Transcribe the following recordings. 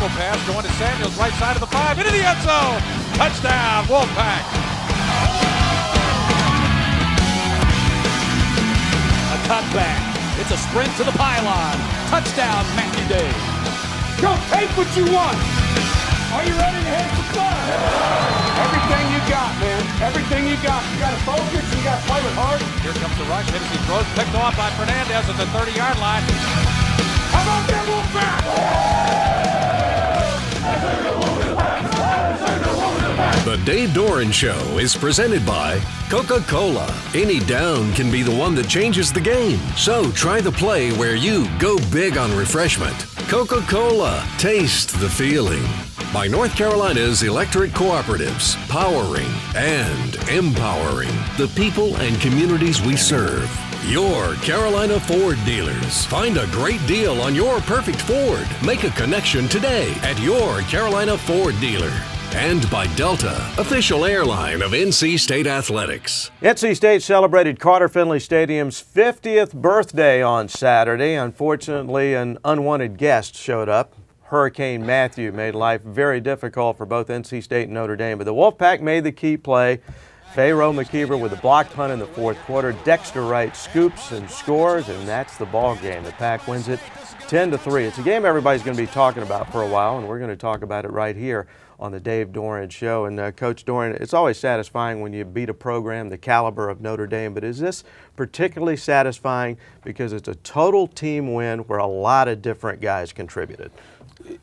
Scramble pass going to Samuels, right side of the 5, into the end zone. Touchdown, Wolfpack. A cutback. It's a sprint to the pylon. Touchdown, Matthew Day. Go, take what you want. Are you ready to hit the fun? Everything you got, man. Everything you got. You got to focus. You got to play with heart. Here comes the rush. Hennessy throws, picked off by Fernandez at the 30-yard line. How about that Wolfpack? The Dave Doeren Show is presented by Coca-Cola. Any down can be the one that changes the game. So try the play where you go big on refreshment. Coca-Cola. Taste the feeling. By North Carolina's electric cooperatives, powering and empowering the people and communities we serve. Your Carolina Ford dealers. Find a great deal on your perfect Ford. Make a connection today at your Carolina Ford dealer. And by Delta, official airline of NC State Athletics. NC State celebrated Carter Finley Stadium's 50th birthday on Saturday. Unfortunately, an unwanted guest showed up. Hurricane Matthew made life very difficult for both NC State and Notre Dame, but the Wolfpack made the key play. Pharaoh McKeever with a blocked punt in the fourth quarter. Dexter Wright scoops and scores, and that's the ball game. The Pack wins it 10-3. It's a game everybody's going to be talking about for a while, and we're going to talk about it right here on the Dave Doeren Show. And Coach Doeren, it's always satisfying when you beat a program the caliber of Notre Dame, but is this particularly satisfying because it's a total team win where a lot of different guys contributed?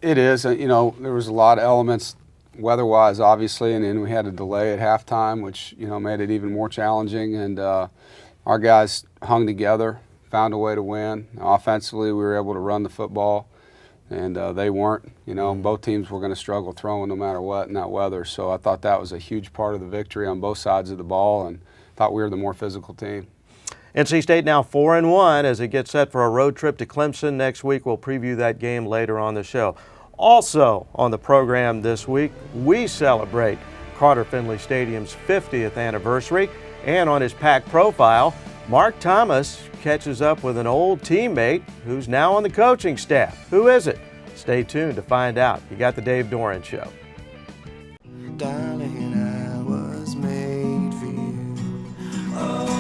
It is. You know, there was a lot of elements weather-wise, obviously, and then we had a delay at halftime, which, you know, made it even more challenging. And our guys hung together, found a way to win. Offensively, we were able to run the football, and they weren't. You know, both teams were going to struggle throwing no matter what in that weather. So I thought that was a huge part of the victory on both sides of the ball, and thought we were the more physical team. NC State now 4-1 as it gets set for a road trip to Clemson next week. We'll preview that game later on the show. Also on the program this week, we celebrate Carter Finley Stadium's 50th anniversary. And on his Pack profile, Mark Thomas catches up with an old teammate who's now on the coaching staff. Who is it? Stay tuned to find out. You got the Dave Doeren Show. Darling, I was made for you. Oh.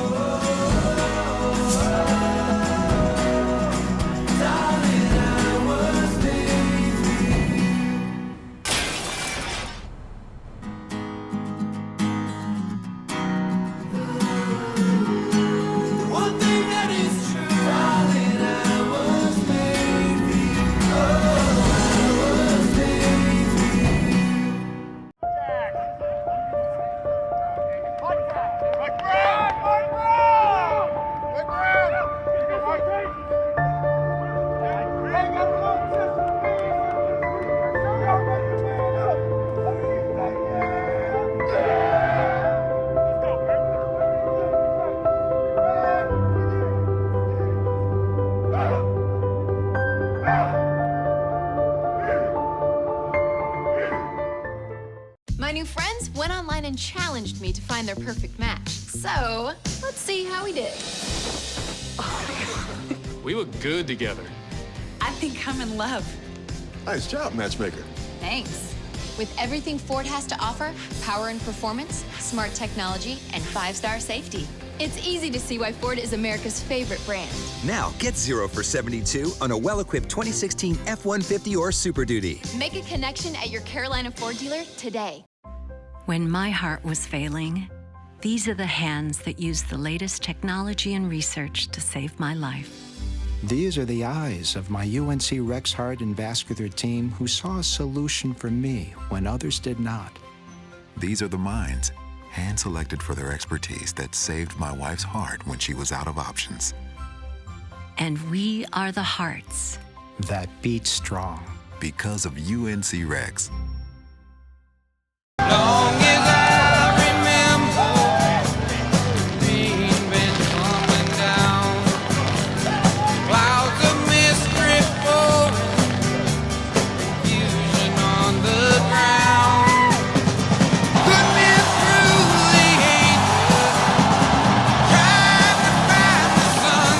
My new friends went online and challenged me to find their perfect match. So, let's see how we did. We look good together. I think I'm in love. Nice job, matchmaker. Thanks. With everything Ford has to offer, power and performance, smart technology, and 5-star safety, it's easy to see why Ford is America's favorite brand. Now, get 0 for 72 on a well-equipped 2016 F-150 or Super Duty. Make a connection at your Carolina Ford dealer today. When my heart was failing, these are the hands that used the latest technology and research to save my life. These are the eyes of my UNC Rex Heart and Vascular team who saw a solution for me when others did not. These are the minds, hand-selected for their expertise, that saved my wife's heart when she was out of options. And we are the hearts that beat strong. Because of UNC Rex. Long as I remember, rain been coming down, clouds of mist drift falling, confusion on the ground. Looking through the ages, trying to find the sun,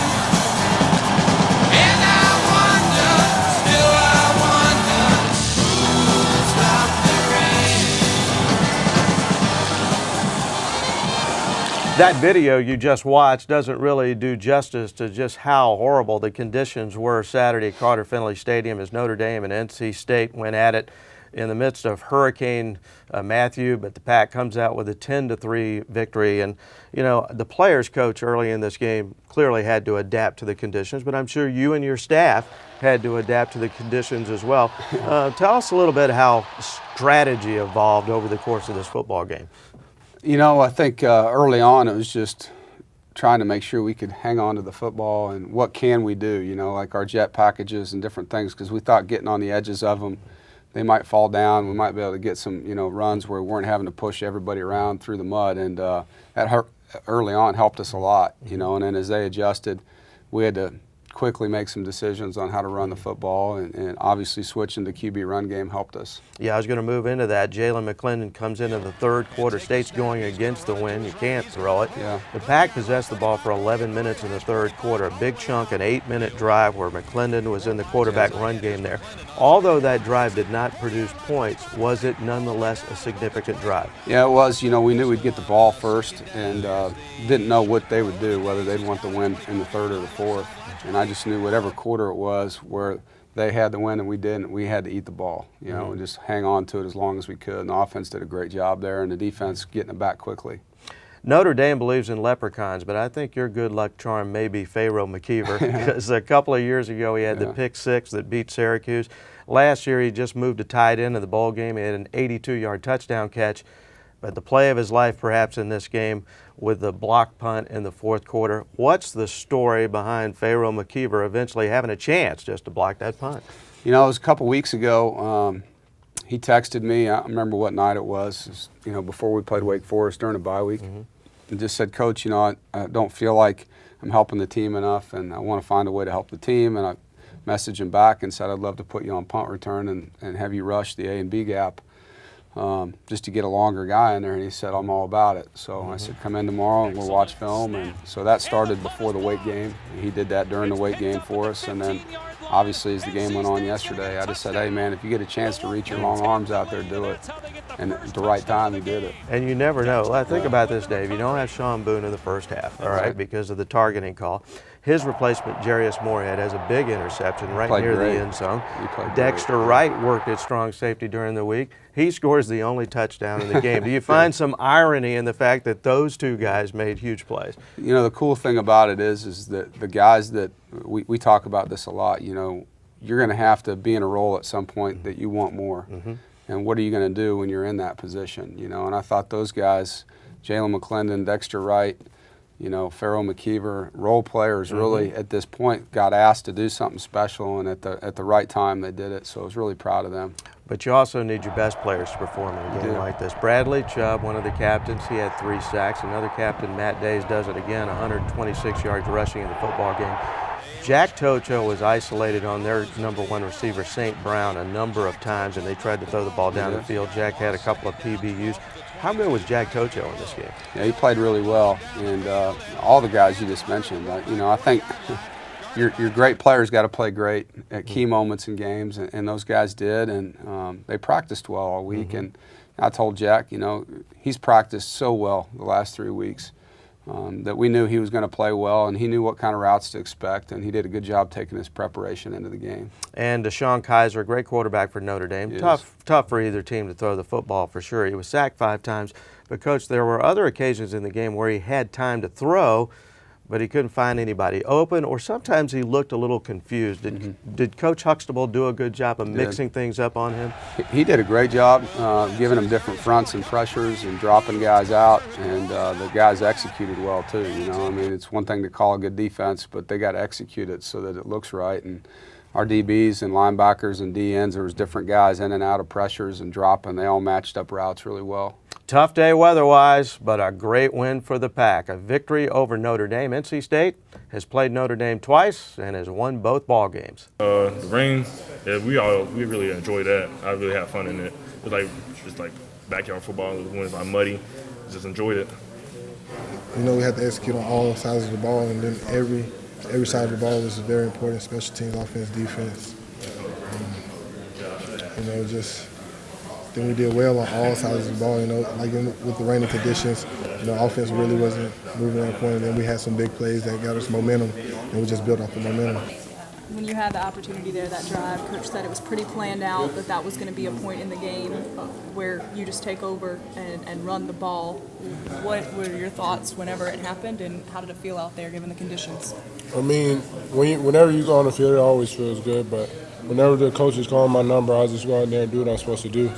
and I wonder, still I wonder, That video you just watched doesn't really do justice to just how horrible the conditions were Saturday at Finley Stadium as Notre Dame and NC State went at it in the midst of Hurricane Matthew, but the Pack comes out with a 10-3 victory. And, you know, the players coach early in this game clearly had to adapt to the conditions, but I'm sure you and your staff had to adapt to the conditions as well. Tell us a little bit how strategy evolved over the course of this football game. You know, I think early on it was just trying to make sure we could hang on to the football and what can we do, you know, like our jet packages and different things, because we thought getting on the edges of them, they might fall down. We might be able to get some, you know, runs where we weren't having to push everybody around through the mud, and that early on helped us a lot, you know, and then as they adjusted, we had to quickly make some decisions on how to run the football, and obviously switching to QB run game helped us. Yeah, I was going to move into that. Jalen McClendon comes into the third quarter. State's going against the wind. You can't throw it. Yeah. The Pack possessed the ball for 11 minutes in the third quarter. A big chunk, an 8-minute drive where McClendon was in the quarterback run game there. Although that drive did not produce points, was it nonetheless a significant drive? Yeah, it was. You know, we knew we'd get the ball first and didn't know what they would do, whether they'd want the win in the third or the fourth. And I just knew whatever quarter it was where they had the win and we didn't, we had to eat the ball, you know, and just hang on to it as long as we could. And the offense did a great job there, and the defense getting it back quickly. Notre Dame believes in leprechauns, but I think your good luck charm may be Pharaoh McKeever, because a couple of years ago he had the pick six that beat Syracuse. Last year he just moved a tight end in the bowl game. He had an 82-yard touchdown catch. But the play of his life perhaps in this game with the block punt in the fourth quarter. What's the story behind Pharaoh McKeever eventually having a chance just to block that punt? You know, it was a couple weeks ago. He texted me, I remember what night it was, you know, before we played Wake Forest during a bye week, and just said, Coach, you know, I don't feel like I'm helping the team enough, and I want to find a way to help the team. And I messaged him back and said I'd love to put you on punt return and have you rush the A and B gap. Just to get a longer guy in there, and he said, I'm all about it. So I said, come in tomorrow and we'll watch film. And so that started before the Wake game. And he did that during the Wake game for us. And then obviously as the game went on yesterday, I just said, hey man, if you get a chance to reach your long arms out there, do it. And at the right time, he did it. And you never know. Well, think about this, Dave. You don't have Sean Boone in the first half, all right, because of the targeting call. His replacement, Jarius Moorhead, has a big interception right near the end zone. Dexter Wright worked at strong safety during the week. He scores the only touchdown in the game. Do you find some irony in the fact that those two guys made huge plays? You know, the cool thing about it is that the guys that we talk about this a lot, you know, you're going to have to be in a role at some point that you want more. And what are you going to do when you're in that position? You know, and I thought those guys, Jalen McClendon, Dexter Wright, you know, Pharaoh McKeever, role players really at this point got asked to do something special, and at the right time they did it. So I was really proud of them. But you also need your best players to perform in a game like this. Bradley Chubb, one of the captains, he had 3 sacks. Another captain, Matt Days, does it again, 126 yards rushing in the football game. Jack Tocho was isolated on their #1 receiver, St. Brown, a number of times, and they tried to throw the ball down the field. Jack had a couple of PBUs. How good was Jack Tocho in this game? Yeah, he played really well, and all the guys you just mentioned. You know, I think your great players got to play great at key moments in games, and those guys did, and they practiced well all week. And I told Jack, you know, he's practiced so well the last 3 weeks that we knew he was going to play well, and he knew what kind of routes to expect, and he did a good job taking his preparation into the game. And Deshaun Kaiser, a great quarterback for Notre Dame. Tough for either team to throw the football for sure. He was sacked 5 times, but Coach, there were other occasions in the game where he had time to throw, but he couldn't find anybody open, or sometimes he looked a little confused. Did Coach Huxtable do a good job of mixing things up on him? He did a great job giving him different fronts and pressures and dropping guys out, and the guys executed well too. You know, I mean, it's one thing to call a good defense, but they got to execute it so that it looks right. And our DBs and linebackers and DNs, there was different guys in and out of pressures and dropping. They all matched up routes really well. Tough day weather-wise, but a great win for the Pack. A victory over Notre Dame. NC State has played Notre Dame twice and has won both ball games. The rain, yeah, we really enjoyed that. I really had fun in it. It was just like backyard football. When it was like muddy, just enjoyed it. You know, we had to execute on all sides of the ball, and then every side of the ball was very important: special teams, offense, defense. You know, just think we did well on all sides of the ball. You know, like with the raining conditions, you know, offense really wasn't moving on point. And then we had some big plays that got us momentum, and we just built off the momentum. When you had the opportunity there, that drive, Coach said it was pretty planned out that that was going to be a point in the game where you just take over and run the ball. What were your thoughts whenever it happened, and how did it feel out there given the conditions? I mean, whenever you go on the field, it always feels good, but whenever the coaches call my number, I just go out there and do what I'm supposed to do.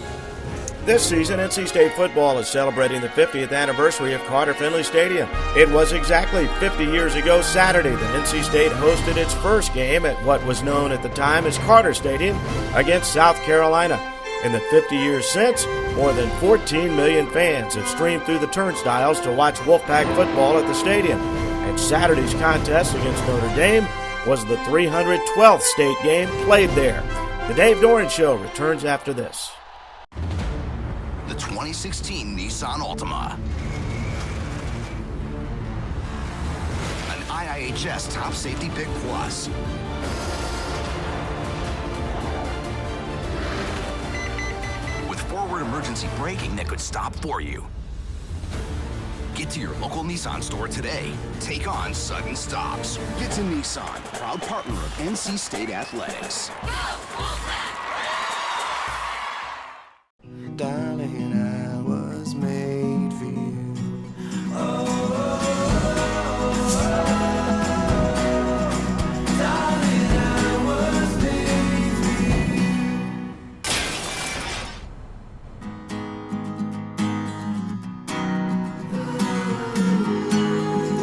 This season, NC State football is celebrating the 50th anniversary of Carter-Finley Stadium. It was exactly 50 years ago Saturday that NC State hosted its first game at what was known at the time as Carter Stadium against South Carolina. In the 50 years since, more than 14 million fans have streamed through the turnstiles to watch Wolfpack football at the stadium. And Saturday's contest against Notre Dame was the 312th state game played there. The Dave Doeren Show returns after this. The 2016 Nissan Altima. An IIHS Top Safety Pick Plus. With forward emergency braking that could stop for you. Get to your local Nissan store today. Take on sudden stops. Get to Nissan, proud partner of NC State Athletics. Darling, I was made for you. Darling, I was made for you.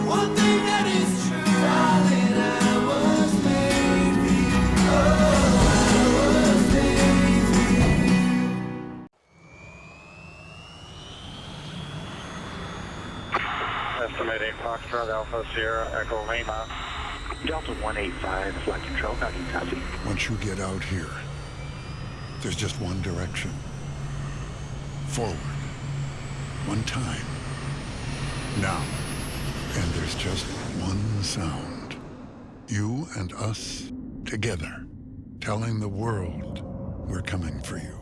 One thing that is true, darling, I was made for you. I was made for you. Estimating Foxtrot Alpha Sierra Echo Lima. Delta 185, flight control, how do you copy? Once you get out here, there's just one direction. Forward. One time. Now. And there's just one sound. You and us together, telling the world we're coming for you.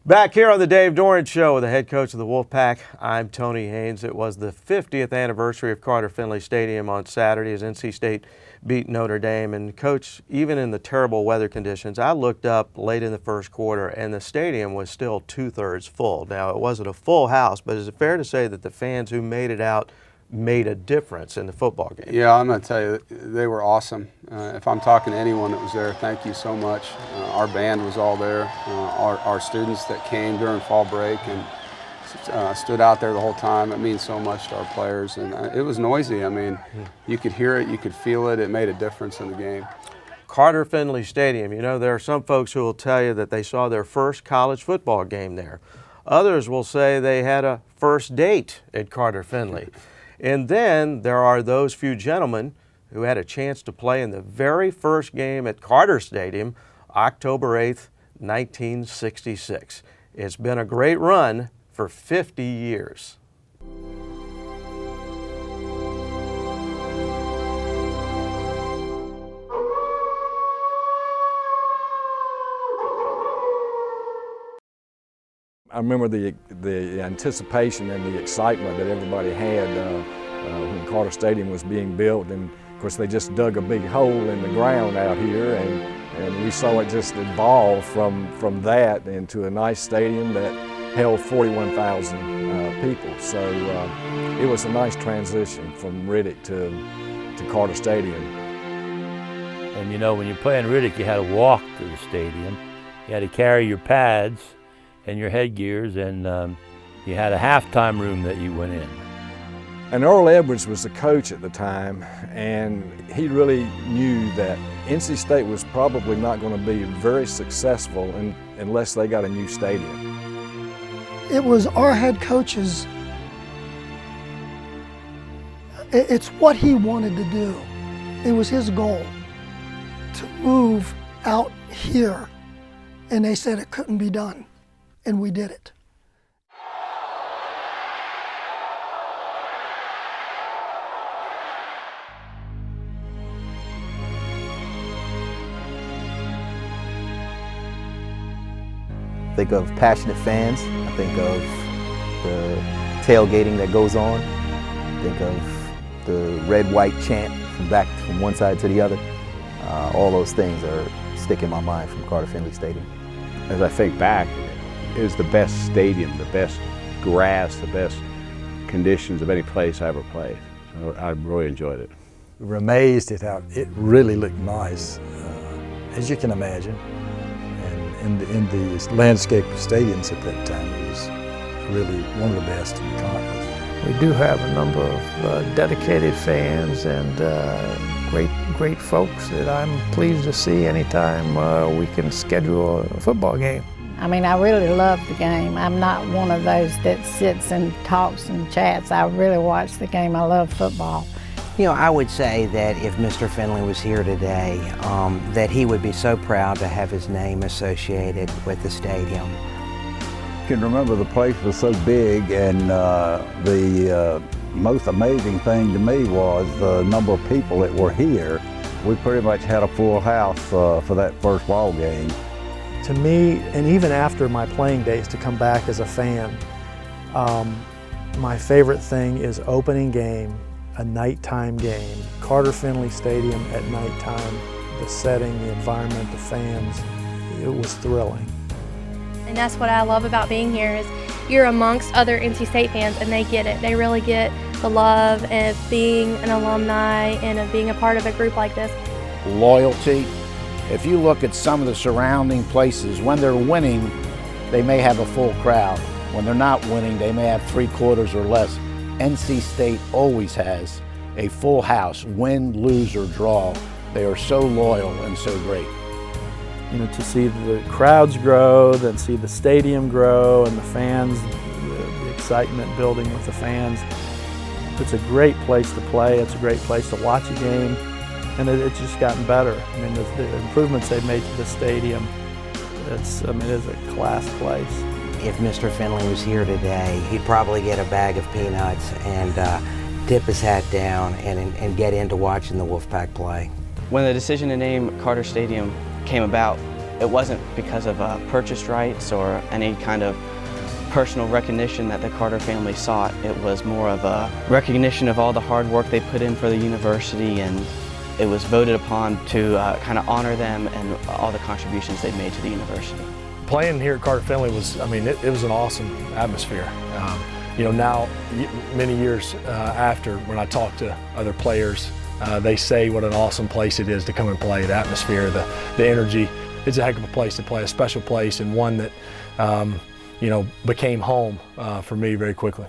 Back here on the Dave Doeren Show with the head coach of the Wolfpack, I'm Tony Haynes. It was the 50th anniversary of Carter-Finley Stadium on Saturday as NC State beat Notre Dame. And Coach, even in the terrible weather conditions, I looked up late in the first quarter and the stadium was still 2/3 full. Now, it wasn't a full house, but is it fair to say that the fans who made it out made a difference in the football game? Yeah, I'm going to tell you, they were awesome. If I'm talking to anyone that was there, thank you so much. Our band was all there. Our students that came during fall break and stood out there the whole time. It means so much to our players. And it was noisy. I mean, you could hear it, you could feel it. It made a difference in the game. Carter-Finley Stadium, you know, there are some folks who will tell you that they saw their first college football game there. Others will say they had a first date at Carter-Finley. And then there are those few gentlemen who had a chance to play in the very first game at Carter Stadium, October 8th, 1966. It's been a great run for 50 years. I remember the anticipation and the excitement that everybody had when Carter Stadium was being built, and of course they just dug a big hole in the ground out here, and we saw it just evolve from that into a nice stadium that held 41,000 people. So it was a nice transition from Riddick to Carter Stadium. And you know, when you're playing Riddick, you had to walk to the stadium. You had to carry your pads and your headgears, and you had a halftime room that you went in. And Earl Edwards was the coach at the time, and he really knew that NC State was probably not going to be very successful unless they got a new stadium. It was our head coach's, it's what he wanted to do. It was his goal to move out here, and they said it couldn't be done, and we did it. Think of passionate fans. I think of the tailgating that goes on. Think of the red-white chant from one side to the other. All those things are stick in my mind from Carter Finley Stadium. As I think back, it was the best stadium, the best grass, the best conditions of any place I ever played. So I really enjoyed it. We were amazed at how it really looked nice, as you can imagine. And in the landscape of stadiums at that time, it was really one of the best in the conference. We do have a number of dedicated fans and great folks that I'm pleased to see anytime we can schedule a football game. I mean, I really love the game. I'm not one of those that sits and talks and chats. I really watch the game. I love football. You know, I would say that if Mr. Finley was here today, that he would be so proud to have his name associated with the stadium. I can remember the place was so big, and the most amazing thing to me was the number of people that were here. We pretty much had a full house for that first ball game. To me, and even after my playing days, to come back as a fan, my favorite thing is opening game, a nighttime game, Carter Finley Stadium at nighttime, the setting, the environment, the fans, it was thrilling. And that's what I love about being here is you're amongst other NC State fans and they get it. They really get the love of being an alumni and of being a part of a group like this. Loyalty. If you look at some of the surrounding places, when they're winning, they may have a full crowd. When they're not winning, they may have 3/4 or less. NC State always has a full house, win, lose, or draw. They are so loyal and so great. You know, to see the crowds grow, then see the stadium grow and the fans, the excitement building with the fans. It's a great place to play. It's a great place to watch a game. And it's just gotten better. I mean, the improvements they've made to the stadium, it's a class place. If Mr. Finley was here today, he'd probably get a bag of peanuts and dip his hat down and get into watching the Wolfpack play. When the decision to name Carter Stadium came about, it wasn't because of purchase rights or any kind of personal recognition that the Carter family sought. It was more of a recognition of all the hard work they put in for the university, and it was voted upon to kind of honor them and all the contributions they've made to the university. Playing here at Carter Finley was, I mean, it was an awesome atmosphere. You know, now, many years after, when I talk to other players, they say what an awesome place it is to come and play. The atmosphere, the energy. It's a heck of a place to play, a special place, and one that, you know, became home for me very quickly.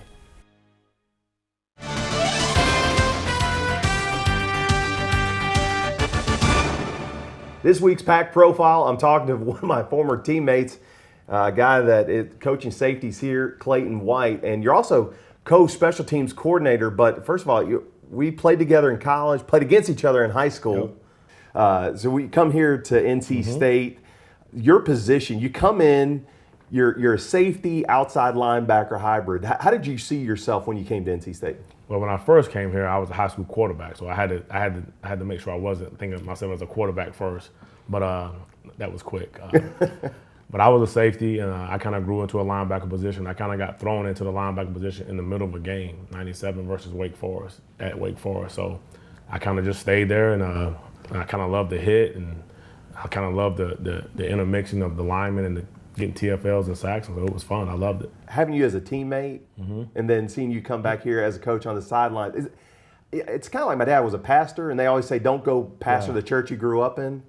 This week's Pack Profile, I'm talking to one of my former teammates, a guy that is coaching safeties here, Clayton White, and you're also co-special teams coordinator. But first of all, we played together in college, played against each other in high school. Yep. So we come here to NC State. Your position, you come in, you're a safety, outside linebacker hybrid. How did you see yourself when you came to NC State? Well, when I first came here, I was a high school quarterback, so I had to make sure I wasn't thinking of myself as a quarterback first. But that was quick. But I was a safety, and I kind of grew into a linebacker position. I kind of got thrown into the linebacker position in the middle of a game, '97 versus Wake Forest at Wake Forest. So I kind of just stayed there, and I kind of loved the hit, and I kind of loved the intermixing of the linemen and the getting TFLs and sacks, so it was fun. I loved it. Having you as a teammate and then seeing you come back here as a coach on the sideline, it's kind of like my dad was a pastor, and they always say, don't go pastor the church you grew up in.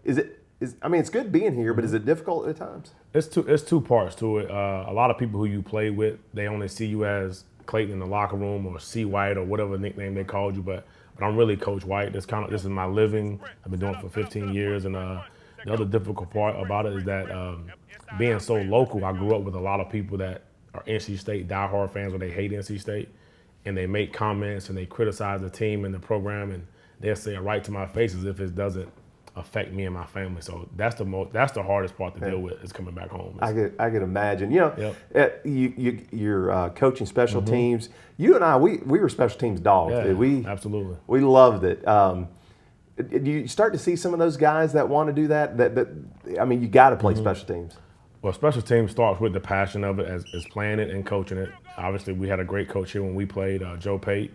I mean, it's good being here, but is it difficult at times? It's two parts to it. A lot of people who you play with, they only see you as Clayton in the locker room or C. White or whatever nickname they called you, but I'm really Coach White. This is my living. I've been doing it for 15 years, and The other difficult part about it is that being so local, I grew up with a lot of people that are NC State diehard fans or they hate NC State, and they make comments and they criticize the team and the program, and they'll say it right to my face as if it doesn't affect me and my family. So that's the hardest part to deal with is coming back home. I could imagine. You know, you're coaching special Mm-hmm. teams. You and I, we were special teams dogs. Yeah, dude. absolutely. We loved it. Do you start to see some of those guys that want to do that? That I mean, you got to play special teams. Well, special teams starts with the passion of it as playing it and coaching it. Obviously, we had a great coach here when we played, Joe Pate.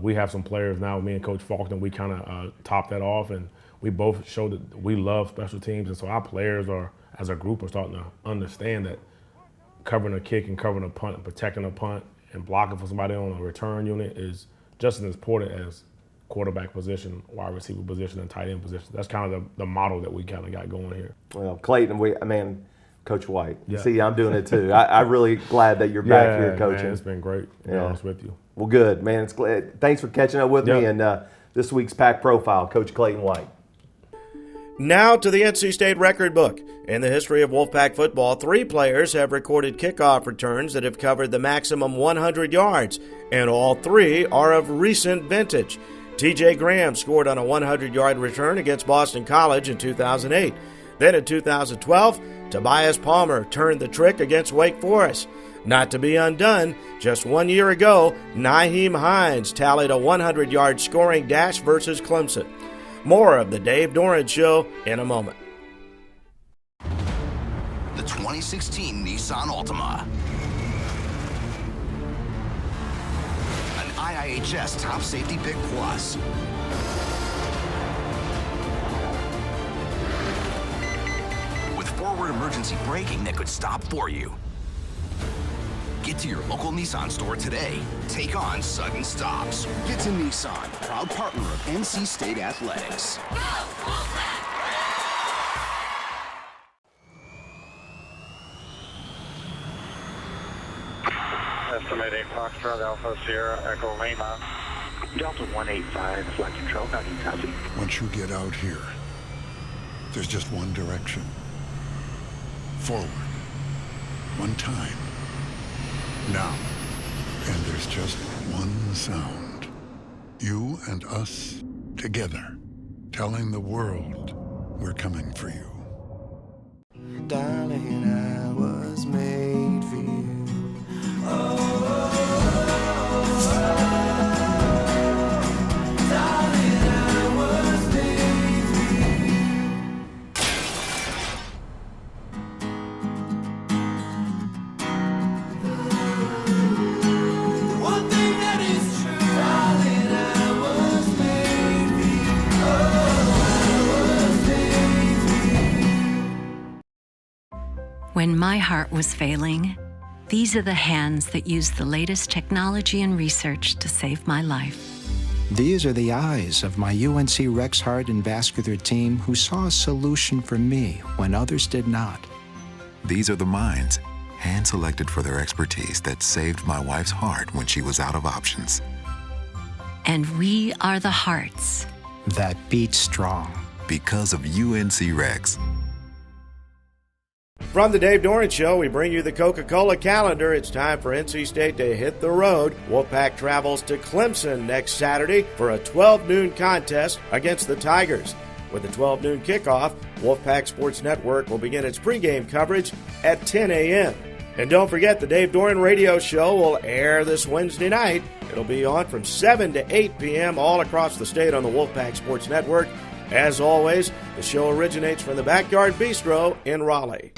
We have some players now, me and Coach Faulkner, we kind of topped that off, and we both showed that we love special teams. And so our players as a group, are starting to understand that covering a kick and covering a punt and protecting a punt and blocking for somebody on a return unit is just as important as quarterback position, wide receiver position, and tight end position. That's kind of the model that we kind of got going here. Well, Clayton, Coach White. Yeah. See, I'm doing it too. I'm really glad that you're back here coaching. Man, it's been great, to be honest with you. Well, good, man. Thanks for catching up with me. And this week's Pack Profile, Coach Clayton White. Now to the NC State record book. In the history of Wolfpack football, 3 players have recorded kickoff returns that have covered the maximum 100 yards, and all 3 are of recent vintage. T.J. Graham scored on a 100-yard return against Boston College in 2008. Then in 2012, Tobias Palmer turned the trick against Wake Forest. Not to be undone, just 1 year ago, Nyheim Hines tallied a 100-yard scoring dash versus Clemson. More of the Dave Doeren Show in a moment. The 2016 Nissan Altima. An IIHS Top Safety Pick Plus. With forward emergency braking that could stop for you. Get to your local Nissan store today. Take on sudden stops. Get to Nissan, proud partner of NC State Athletics. Estimating Foxtrot Alpha Sierra Echo Lima. Delta 185, flight control, how do you copy? Once you get out here, there's just one direction. Forward. One time. Now. And there's just one sound. You and us together, telling the world we're coming for you. Darling, I was made for you. When my heart was failing, these are the hands that used the latest technology and research to save my life. These are the eyes of my UNC Rex Heart and Vascular team who saw a solution for me when others did not. These are the minds, hand-selected for their expertise, that saved my wife's heart when she was out of options. And we are the hearts that beat strong. Because of UNC Rex. From the Dave Doeren Show, we bring you the Coca-Cola calendar. It's time for NC State to hit the road. Wolfpack travels to Clemson next Saturday for a 12 noon contest against the Tigers. With the 12 noon kickoff, Wolfpack Sports Network will begin its pregame coverage at 10 a.m. And don't forget, the Dave Doeren Radio Show will air this Wednesday night. It'll be on from 7 to 8 p.m. all across the state on the Wolfpack Sports Network. As always, the show originates from the Backyard Bistro in Raleigh.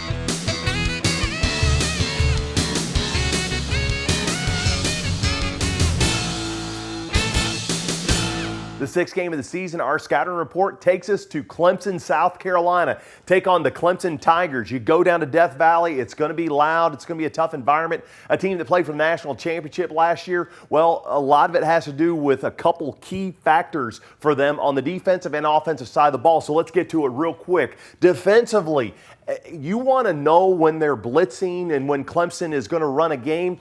The sixth game of the season, our scouting report takes us to Clemson, South Carolina. Take on the Clemson Tigers. You go down to Death Valley. It's going to be loud. It's going to be a tough environment. A team that played for the national championship last year. Well, a lot of it has to do with a couple key factors for them on the defensive and offensive side of the ball. So let's get to it real quick. Defensively, You want to know when they're blitzing and when Clemson is going to run a game.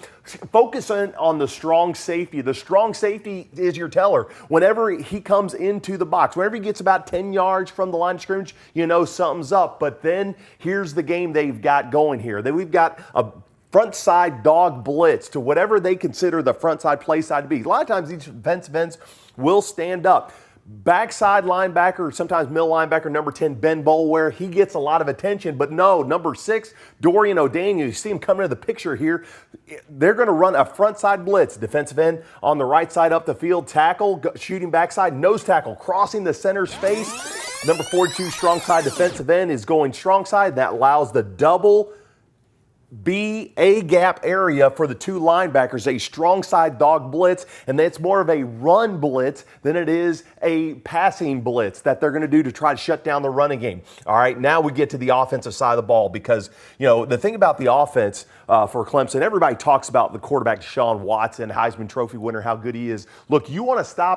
Focus on the strong safety. The strong safety is your teller. Whenever he comes into the box, whenever he gets about 10 yards from the line of scrimmage, you know something's up. But then here's the game they've got going here. We've got a front side dog blitz to whatever they consider the front side play side to be. A lot of times these defensive ends will stand up. Backside linebacker, sometimes middle linebacker, number 10, Ben Boulware, he gets a lot of attention, but no, number 6, Doeren O'Daniel, you see him coming into the picture here. They're going to run a front side blitz. Defensive end on the right side up the field, tackle, shooting backside, nose tackle, crossing the center space. Number 42, strong side defensive end is going strong side. That allows the double A gap area for the 2 linebackers, a strong side dog blitz, and that's more of a run blitz than it is a passing blitz that they're going to do to try to shut down the running game. All right, now we get to the offensive side of the ball because, you know, the thing about the offense for Clemson, everybody talks about the quarterback Deshaun Watson, Heisman Trophy winner, how good he is. Look, you want to slow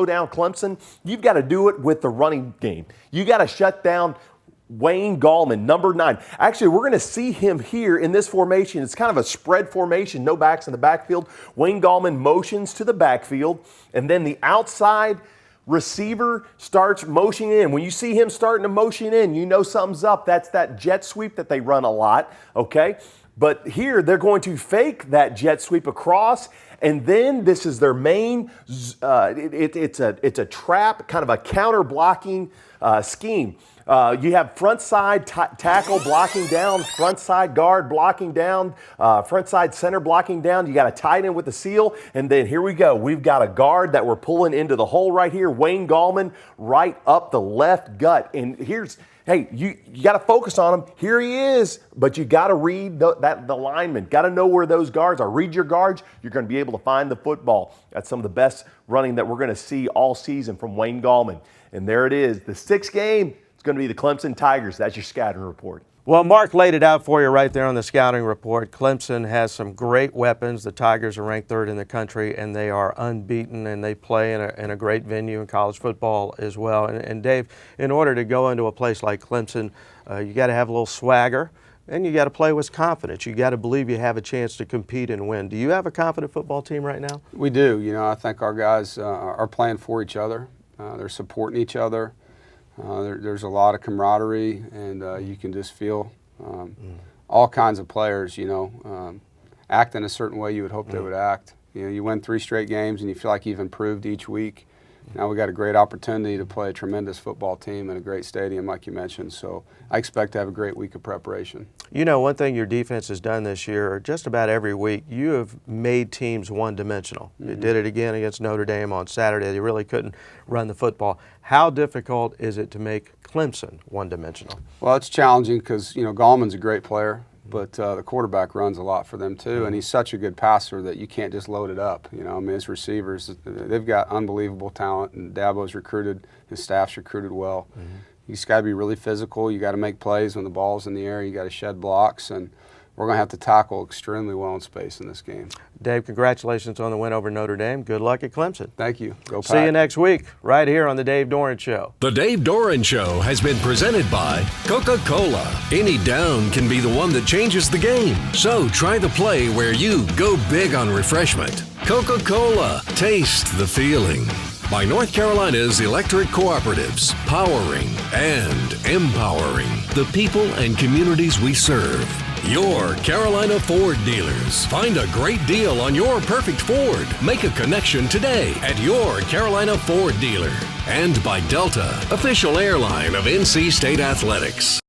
down Clemson, you've got to do it with the running game. You got to shut down Wayne Gallman, number 9. Actually, we're going to see him here in this formation. It's kind of a spread formation, no backs in the backfield. Wayne Gallman motions to the backfield, and then the outside receiver starts motioning in. When you see him starting to motion in, you know something's up. That's that jet sweep that they run a lot, okay? But here, they're going to fake that jet sweep across, and then this is their main, it's a trap, kind of a counter-blocking scheme. You have front side tackle blocking down, front side guard blocking down, front side center blocking down. You got a tight end with the seal, and then here we go. We've got a guard that we're pulling into the hole right here. Wayne Gallman right up the left gut. And here's, hey, you got to focus on him. Here he is, but you got to read the lineman. Got to know where those guards are. Read your guards. You're going to be able to find the football. That's some of the best running that we're going to see all season from Wayne Gallman. And there it is, the 6th game. Going to be the Clemson Tigers. That's your scouting report. Well, Mark laid it out for you right there on the scouting report. Clemson has some great weapons. The Tigers are ranked 3rd in the country, and they are unbeaten, and they play in a great venue in college football as well. And Dave, in order to go into a place like Clemson, you got to have a little swagger, and you got to play with confidence. You got to believe you have a chance to compete and win. Do you have a confident football team right now? We do. You know, I think our guys are playing for each other. They're supporting each other. There's a lot of camaraderie, and you can just feel all kinds of players, you know, act in a certain way you would hope they would act. You know, you win 3 straight games, and you feel like you've improved each week. Now we got a great opportunity to play a tremendous football team in a great stadium, like you mentioned. So I expect to have a great week of preparation. You know, one thing your defense has done this year, just about every week, you have made teams one-dimensional. You did it again against Notre Dame on Saturday. They really couldn't run the football. How difficult is it to make Clemson one-dimensional? Well, it's challenging because, you know, Gallman's a great player, but the quarterback runs a lot for them too, and he's such a good passer that you can't just load it up. You know, I mean, his receivers, they've got unbelievable talent, and Dabo's recruited, his staff's recruited well. You just got to be really physical. You got to make plays when the ball's in the air. You got to shed blocks, and we're going to have to tackle extremely well in space in this game. Dave, congratulations on the win over Notre Dame. Good luck at Clemson. Thank you. Go Pack. See you next week right here on The Dave Doeren Show. The Dave Doeren Show has been presented by Coca-Cola. Any down can be the one that changes the game. So try the play where you go big on refreshment. Coca-Cola. Taste the feeling. By North Carolina's electric cooperatives, powering and empowering the people and communities we serve. Your Carolina Ford dealers. Find a great deal on your perfect Ford. Make a connection today at your Carolina Ford dealer. And by Delta, official airline of NC State Athletics.